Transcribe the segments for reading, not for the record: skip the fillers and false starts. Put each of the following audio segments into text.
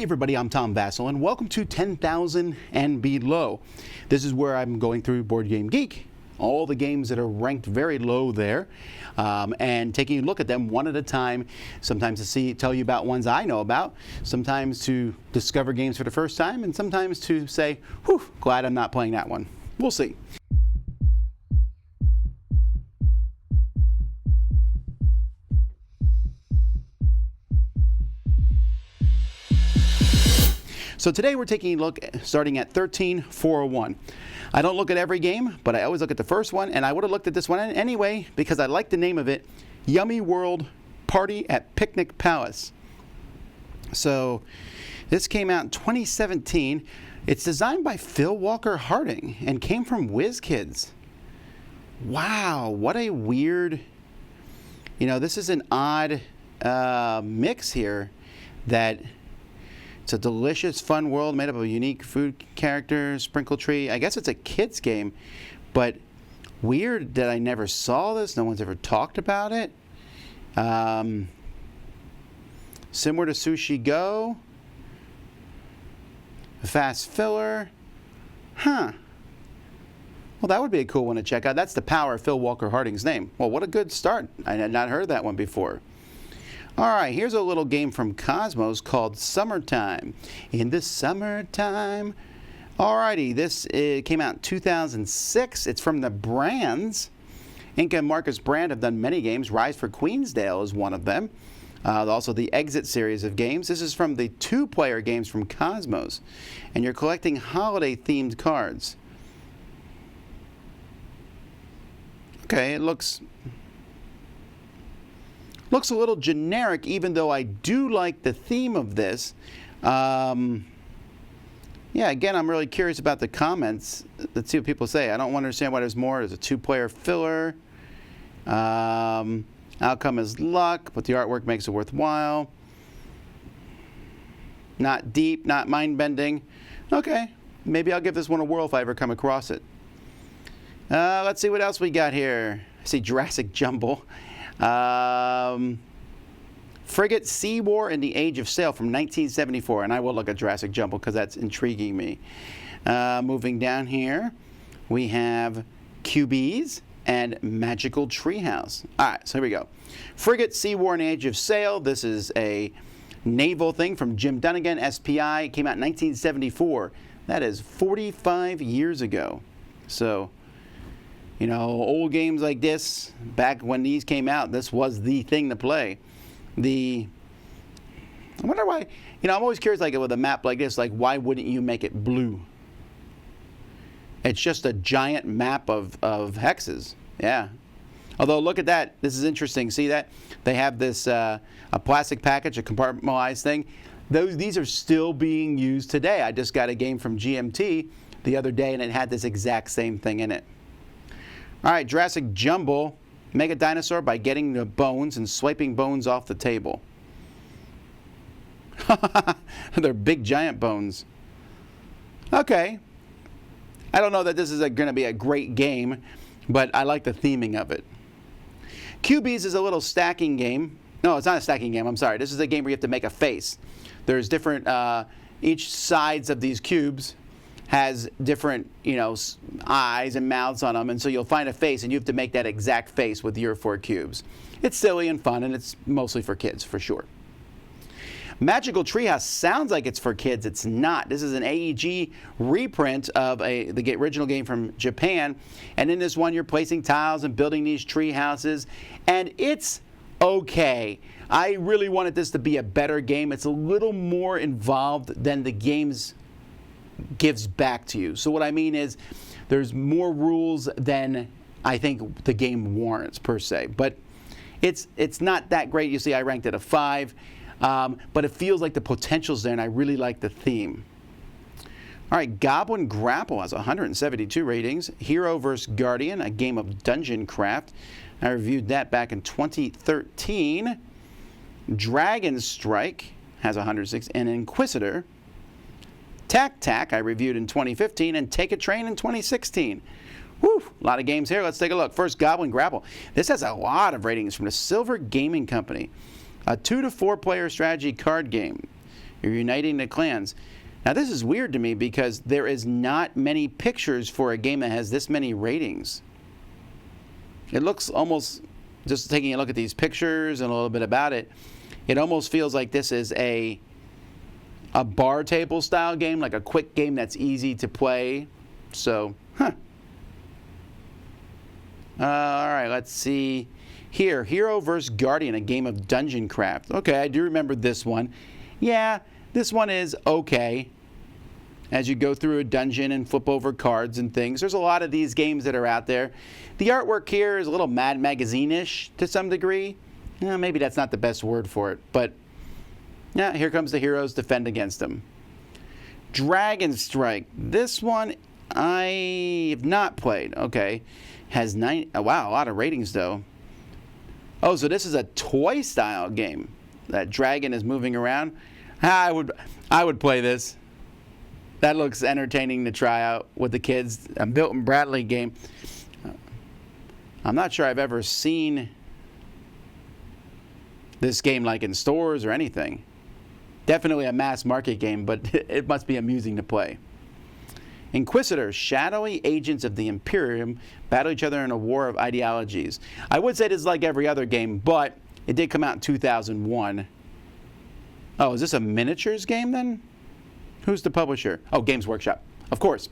Hey everybody, I'm Tom Vassell and welcome to 10,000 and Below. This is where I'm going through Board Game Geek, all the games that are ranked very low there, and taking a look at them one at a time, sometimes to tell you about ones I know about, sometimes to discover games for the first time, and sometimes to say, whew, glad I'm not playing that one. We'll see. So today we're taking a look starting at 13-401. I don't look at every game, but I always look at the first one, and I would have looked at this one anyway because I like the name of it, Yummy World Party at Picnic Palace. So this came out in 2017. It's designed by Phil Walker Harding and came from WizKids. Wow, what a weird, this is an odd mix here that it's a delicious, fun world made up of unique food characters, sprinkle tree. I guess it's a kid's game, but weird that I never saw this. No one's ever talked about it. Similar to Sushi Go. A fast filler. Huh. Well, that would be a cool one to check out. That's the power of Phil Walker Harding's name. Well, what a good start. I had not heard that one before. All right, here's a little game from Cosmos called Summertime. In the summertime. All righty, this came out in 2006. It's from the Brands. Inca and Marcus Brand have done many games. Rise for Queensdale is one of them. Also the Exit series of games. This is from the two-player games from Cosmos. And you're collecting holiday-themed cards. Okay, it looks a little generic, even though I do like the theme of this. Yeah, again, I'm really curious about the comments. Let's see what people say. I don't understand why there's more. There's a two-player filler. Outcome is luck, but the artwork makes it worthwhile. Not deep, not mind-bending. Okay, maybe I'll give this one a whirl if I ever come across it. Let's see what else we got here. I see Jurassic Jumble. Frigate Sea War in the Age of Sail from 1974, and I will look at Jurassic Jumble because that's intriguing me. Moving down here, we have QBs and Magical Treehouse. All right, so here we go. Frigate Sea War in the Age of Sail. This is a naval thing from Jim Dunnigan, SPI. It came out in 1974. That is 45 years ago. So, old games like this, back when these came out, this was the thing to play. I wonder why, I'm always curious, like with a map like this, like why wouldn't you make it blue? It's just a giant map of hexes. Yeah. Although, look at that. This is interesting. See that? They have this, a plastic package, a compartmentalized thing. These are still being used today. I just got a game from GMT the other day, and it had this exact same thing in it. All right, Jurassic Jumble. Make a dinosaur by getting the bones and swiping bones off the table. They're big, giant bones. Okay. I don't know that this is going to be a great game, but I like the theming of it. QBs is a little stacking game. No, it's not a stacking game. I'm sorry. This is a game where you have to make a face. There's different, each sides of these cubes has different, eyes and mouths on them, and so you'll find a face, and you have to make that exact face with your 4 cubes. It's silly and fun, and it's mostly for kids, for sure. Magical Treehouse sounds like it's for kids. It's not. This is an AEG reprint of the original game from Japan, and in this one, you're placing tiles and building these tree houses, and it's okay. I really wanted this to be a better game. It's a little more involved than the game's gives back to you. So what I mean is there's more rules than I think the game warrants per se, but it's not that great. You see, I ranked it a 5, but it feels like the potential's there, and I really like the theme. All right, Goblin Grapple has 172 ratings. Hero vs. Guardian, a game of dungeon craft. I reviewed that back in 2013. Dragon Strike has 106, and Inquisitor. Tac I reviewed in 2015, and Take a Train in 2016. Whew, a lot of games here. Let's take a look. First, Goblin Grapple. This has a lot of ratings from the Silver Gaming Company. A 2 to 4 player strategy card game. You're uniting the clans. Now, this is weird to me because there is not many pictures for a game that has this many ratings. It looks almost, just taking a look at these pictures and a little bit about it, it almost feels like this is a bar table style game, like a quick game that's easy to play. So, All right, let's see. Here, Hero vs. Guardian, a game of dungeon craft. Okay, I do remember this one. Yeah, this one is okay. As you go through a dungeon and flip over cards and things. There's a lot of these games that are out there. The artwork here is a little Mad Magazine-ish to some degree. Maybe that's not the best word for it, but yeah, here comes the heroes, defend against them. Dragon Strike. This one I have not played. Okay. Has 9, oh, wow, a lot of ratings though. Oh, so this is a toy style game. That dragon is moving around. I would play this. That looks entertaining to try out with the kids. A Milton Bradley game. I'm not sure I've ever seen this game like in stores or anything. Definitely a mass market game, but it must be amusing to play. Inquisitors, shadowy agents of the Imperium, battle each other in a war of ideologies. I would say this is like every other game, but it did come out in 2001. Oh, is this a miniatures game then? Who's the publisher? Oh, Games Workshop, of course.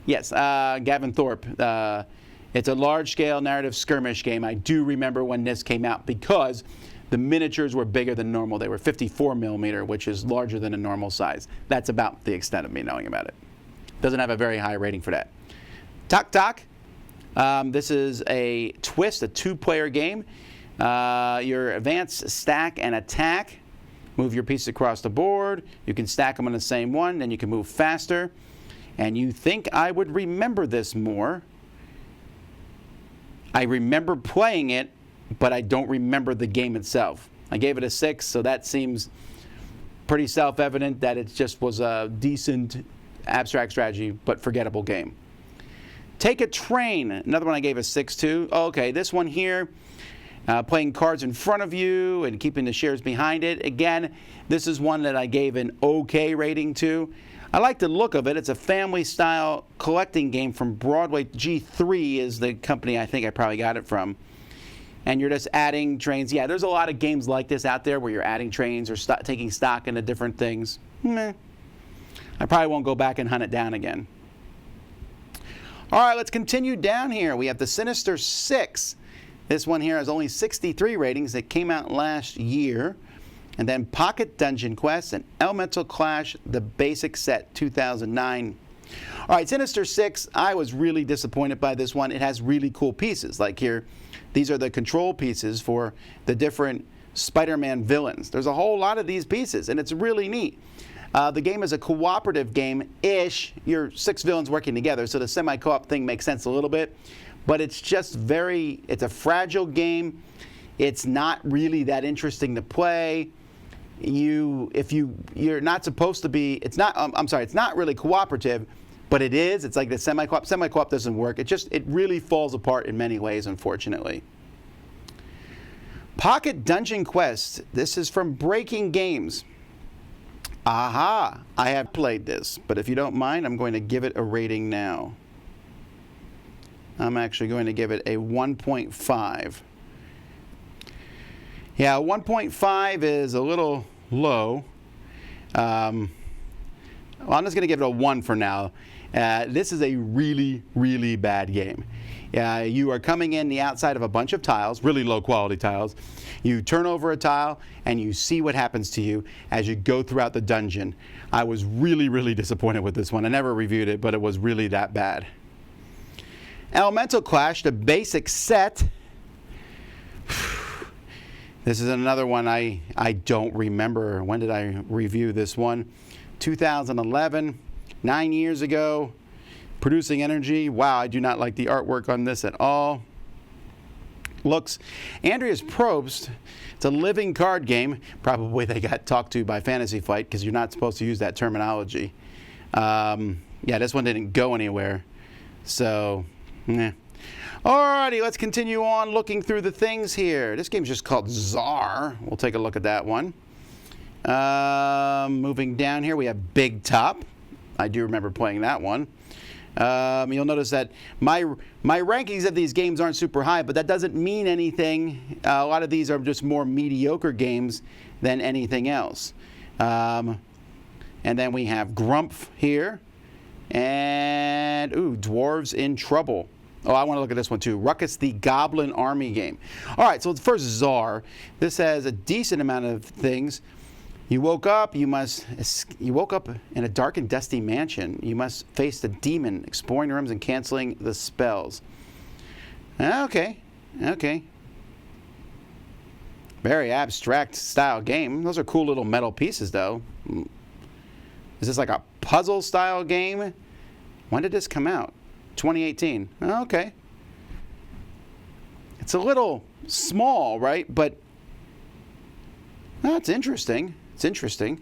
Yes, Gavin Thorpe. It's a large-scale narrative skirmish game. I do remember when this came out because the miniatures were bigger than normal. They were 54 millimeter, which is larger than a normal size. That's about the extent of me knowing about it. Doesn't have a very high rating for that. Tok Tok. This is a twist, a two-player game. Your advance, stack, and attack. Move your pieces across the board. You can stack them on the same one, then you can move faster. And you think I would remember this more. I remember playing it, but I don't remember the game itself. I gave it a 6, so that seems pretty self-evident that it just was a decent abstract strategy, but forgettable game. Take a Train, another one I gave a 6 to. Okay, this one here, playing cards in front of you and keeping the shares behind it. Again, this is one that I gave an okay rating to. I like the look of it. It's a family-style collecting game from Broadway. G3 is the company I think I probably got it from. And you're just adding trains. Yeah, there's a lot of games like this out there where you're adding trains or taking stock into different things. Meh. I probably won't go back and hunt it down again. All right, let's continue down here. We have the Sinister Six. This one here has only 63 ratings. It came out last year. And then Pocket Dungeon Quest and Elemental Clash, the basic set, 2009. All right, Sinister Six, I was really disappointed by this one. It has really cool pieces. Like here, these are the control pieces for the different Spider-Man villains. There's a whole lot of these pieces, and it's really neat. The game is a cooperative game-ish. You're 6 villains working together, so the semi-co-op thing makes sense a little bit. But it's just it's a fragile game. It's not really that interesting to play. You're not supposed to be, it's not really cooperative, but it is. It's like the semi-co-op. Semi-co-op doesn't work. It really falls apart in many ways, unfortunately. Pocket Dungeon Quest. This is from Breaking Games. Aha! I have played this, but if you don't mind, I'm going to give it a rating now. I'm actually going to give it a 1.5. Yeah, 1.5 is a little low. Well, I'm just going to give it a 1 for now. This is a really, really bad game. You are coming in the outside of a bunch of tiles, really low quality tiles. You turn over a tile and you see what happens to you as you go throughout the dungeon. I was really, really disappointed with this one. I never reviewed it, but it was really that bad. Elemental Clash, the basic set. This is another one I don't remember. When did I review this one? 2011, 9 years ago. Producing Energy. Wow, I do not like the artwork on this at all. Looks, Andreas Probst. It's a living card game. Probably they got talked to by Fantasy Flight because you're not supposed to use that terminology. Yeah, this one didn't go anywhere. So, Alrighty, let's continue on looking through the things here. This game's just called Czar. We'll take a look at that one. Moving down here, we have Big Top. I do remember playing that one. You'll notice that my rankings of these games aren't super high, but that doesn't mean anything. A lot of these are just more mediocre games than anything else. And then we have Grumpf here. And, Dwarves in Trouble. Oh, I want to look at this one too. Ruckus, the Goblin Army game. All right, so first Czar. This has a decent amount of things. You woke up in a dark and dusty mansion. You must face the demon, exploring the rooms and canceling the spells. Okay. Very abstract style game. Those are cool little metal pieces, though. Is this like a puzzle style game? When did this come out? 2018. Okay. It's a little small, right? But that's interesting. It's interesting.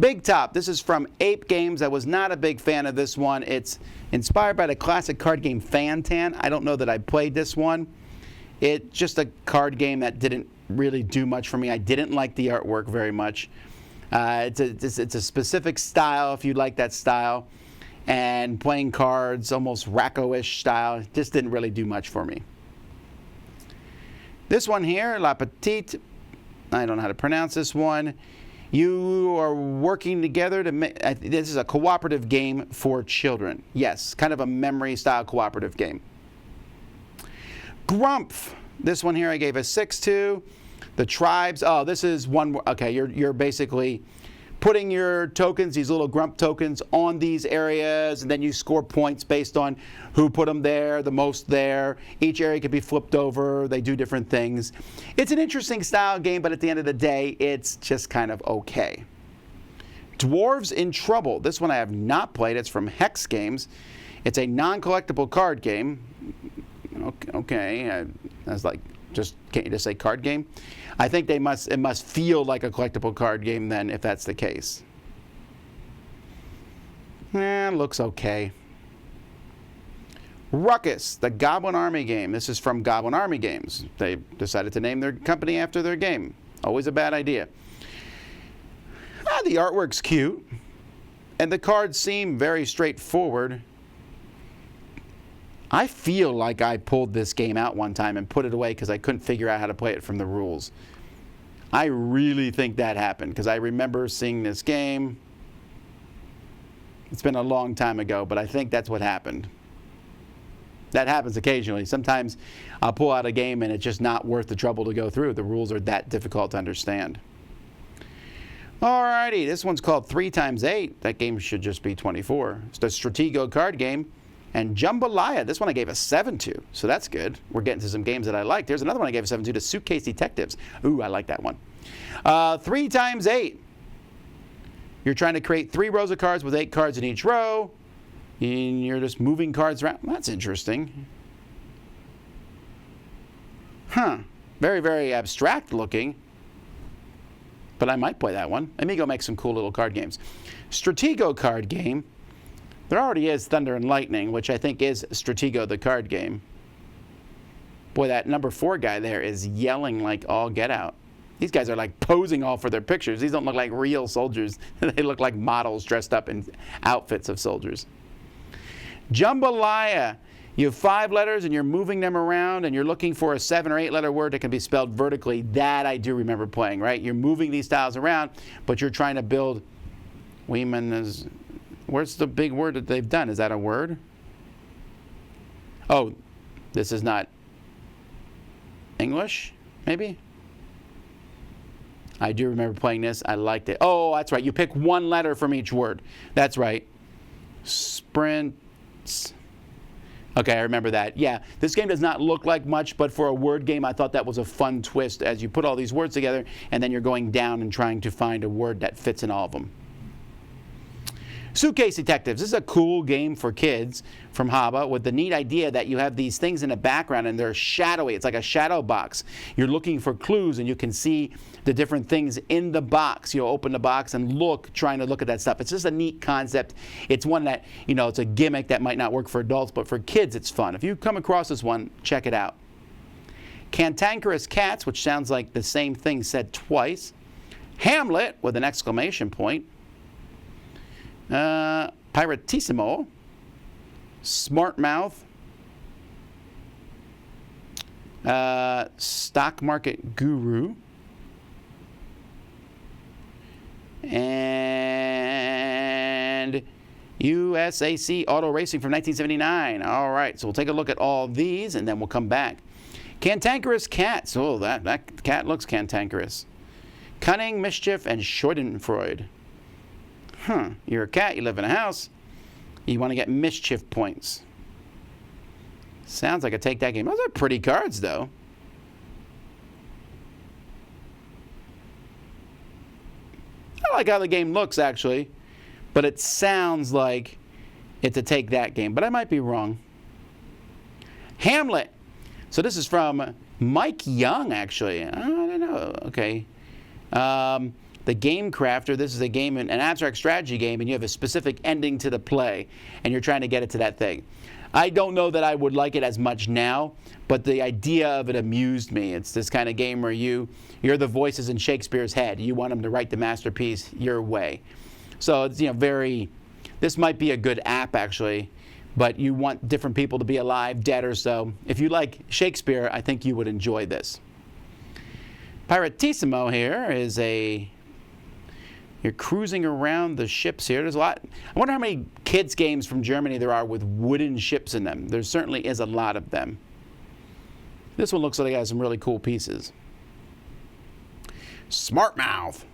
Big Top. This is from Ape Games. I was not a big fan of this one. It's inspired by the classic card game Fantan. I don't know that I played this one. It's just a card game that didn't really do much for me. I didn't like the artwork very much. It's a specific style if you like that style. And playing cards, almost Racco-ish style, just didn't really do much for me. This one here, La Petite. I don't know how to pronounce this one. You are working together to make. This is a cooperative game for children. Yes, kind of a memory-style cooperative game. Grumpf. This one here I gave a 6 to. The Tribes. Oh, this is one. Okay, you're basically putting your tokens, these little Grump tokens, on these areas, and then you score points based on who put them there, the most there. Each area can be flipped over. They do different things. It's an interesting style game, but at the end of the day, it's just kind of okay. Dwarves in Trouble. This one I have not played. It's from Hex Games. It's a non-collectible card game. Okay, I was like, can't you just say card game? I think it must feel like a collectible card game then, if that's the case. Looks okay. Ruckus, the Goblin Army game. This is from Goblin Army Games. They decided to name their company after their game. Always a bad idea. The artwork's cute, and the cards seem very straightforward. I feel like I pulled this game out one time and put it away because I couldn't figure out how to play it from the rules. I really think that happened because I remember seeing this game. It's been a long time ago, but I think that's what happened. That happens occasionally. Sometimes I'll pull out a game and it's just not worth the trouble to go through. The rules are that difficult to understand. Alrighty, this one's called 3x8. That game should just be 24. It's the Stratego card game. And Jambalaya, this one I gave a 7 to, so that's good. We're getting to some games that I like. There's another one I gave a 7 to, the Suitcase Detectives. Ooh, I like that one. 3x8. You're trying to create 3 rows of cards with 8 cards in each row. And you're just moving cards around. That's interesting. Very, very abstract looking. But I might play that one. Let me go make some cool little card games. Stratego card game. There already is Thunder and Lightning, which I think is Stratego the card game. Boy, that number 4 guy there is yelling like all get out. These guys are like posing all for their pictures. These don't look like real soldiers. They look like models dressed up in outfits of soldiers. Jambalaya. You have 5 letters and you're moving them around and you're looking for a 7 or 8 letter word that can be spelled vertically. That I do remember playing, right? You're moving these tiles around, but you're trying to build. Where's the big word that they've done? Is that a word? Oh, this is not English, maybe? I do remember playing this. I liked it. Oh, that's right. You pick 1 letter from each word. That's right. Sprints. Okay, I remember that. Yeah, this game does not look like much, but for a word game, I thought that was a fun twist as you put all these words together, and then you're going down and trying to find a word that fits in all of them. Suitcase Detectives. This is a cool game for kids from Haba with the neat idea that you have these things in the background and they're shadowy. It's like a shadow box. You're looking for clues and you can see the different things in the box. You'll open the box and trying to look at that stuff. It's just a neat concept. It's one that, it's a gimmick that might not work for adults, but for kids it's fun. If you come across this one, check it out. Cantankerous Cats, which sounds like the same thing said twice. Hamlet with an exclamation point. Piratissimo. Smart Mouth. Stock Market Guru. And USAC Auto Racing from 1979. All right, so we'll take a look at all these, and then we'll come back. Cantankerous Cats. Oh, that cat looks cantankerous. Cunning, Mischief, and Schadenfreude. You're a cat, you live in a house. You want to get Mischief points. Sounds like a take that game. Those are pretty cards, though. I like how the game looks, actually. But it sounds like it's a take that game. But I might be wrong. Hamlet. So this is from Mike Young, actually. I don't know. Okay. The Game Crafter. This is a game, an abstract strategy game, and you have a specific ending to the play, and you're trying to get it to that thing. I don't know that I would like it as much now, but the idea of it amused me. It's this kind of game where you're the voices in Shakespeare's head. You want him to write the masterpiece your way. So it's this might be a good app actually, but you want different people to be alive, dead or so. If you like Shakespeare, I think you would enjoy this. Piratissimo here is you're cruising around the ships here. There's a lot. I wonder how many kids' games from Germany there are with wooden ships in them. There certainly is a lot of them. This one looks like it has some really cool pieces. Smart Mouth.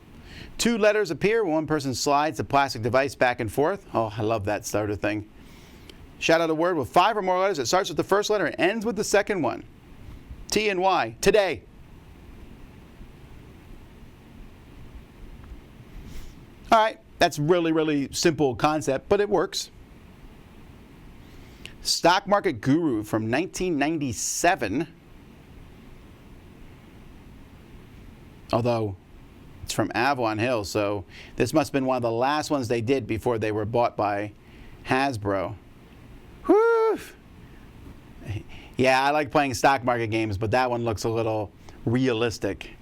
2 letters appear. One person slides the plastic device back and forth. Oh, I love that starter thing. Shout out a word with 5 or more letters. It starts with the first letter and ends with the second one. T and Y. Today. All right, that's really, really simple concept, but it works. Stock Market Guru from 1997. Although it's from Avalon Hill, so this must have been one of the last ones they did before they were bought by Hasbro. Whew. Yeah, I like playing stock market games, but that one looks a little realistic.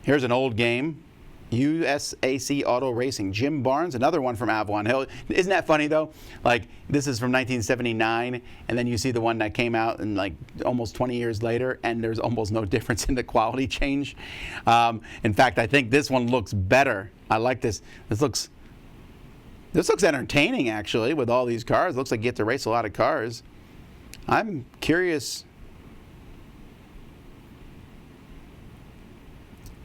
Here's an old game. USAC Auto Racing. Jim Barnes, another one from Avalon Hill. Isn't that funny, though? Like, this is from 1979, and then you see the one that came out in, like, almost 20 years later, and there's almost no difference in the quality change. In fact, I think this one looks better. I like this. This looks entertaining, actually, with all these cars. Looks like you get to race a lot of cars. I'm curious.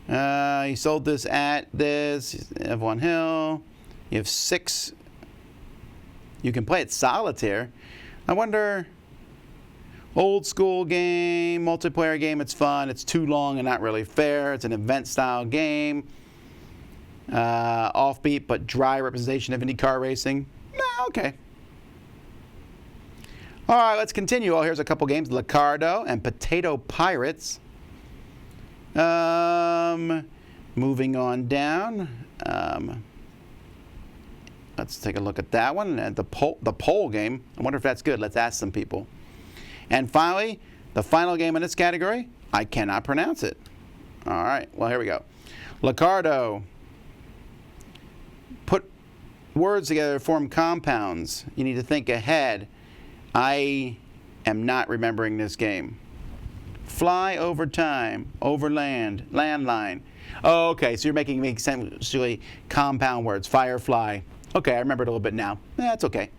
You sold this at Avalon Hill. You have 6. You can play it solitaire. I wonder, old school game, multiplayer game, it's fun. It's too long and not really fair. It's an event style game. Offbeat but dry representation of IndyCar racing. Okay. All right, let's continue. Oh, here's a couple games. Licardo and Potato Pirates. Moving on down. Let's take a look at that one. And the poll game. I wonder if that's good. Let's ask some people. And finally, the final game in this category. I cannot pronounce it. All right. Well, here we go. Licardo. Put words together to form compounds. You need to think ahead. I am not remembering this game. Fly over time, over land, landline. Oh, okay, so you're making me essentially compound words. Firefly. Okay, I remember it a little bit now. That's okay.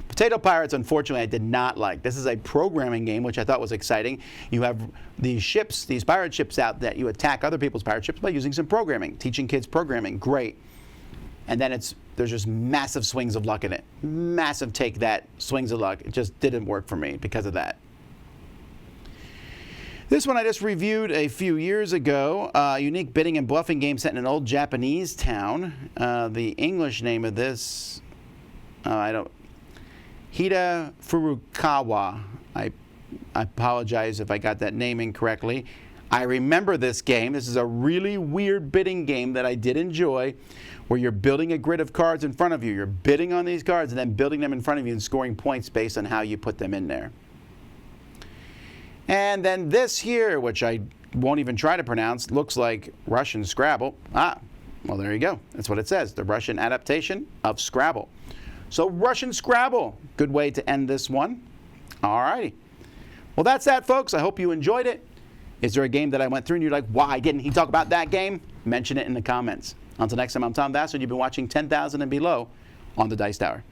Potato Pirates, unfortunately, I did not like. This is a programming game, which I thought was exciting. You have these ships, these pirate ships out that you attack other people's pirate ships by using some programming, teaching kids programming. Great. And then there's just massive swings of luck in it. Massive take that swings of luck. It just didn't work for me because of that. This one I just reviewed a few years ago. Unique bidding and bluffing game set in an old Japanese town. The English name of this, Hida Furukawa. I apologize if I got that name incorrectly. I remember this game. This is a really weird bidding game that I did enjoy, where you're building a grid of cards in front of you. You're bidding on these cards and then building them in front of you and scoring points based on how you put them in there. And then this here, which I won't even try to pronounce. Looks like Russian Scrabble. Ah, well, there you go. That's what it says, the Russian adaptation of Scrabble. So Russian Scrabble, good way to end this one. All righty. Well, that's that, folks. I hope you enjoyed it. Is there a game that I went through and you're like, why didn't he talk about that game? Mention it in the comments. Until next time, I'm Tom Vassar. You've been watching 10,000 and Below on the Dice Tower.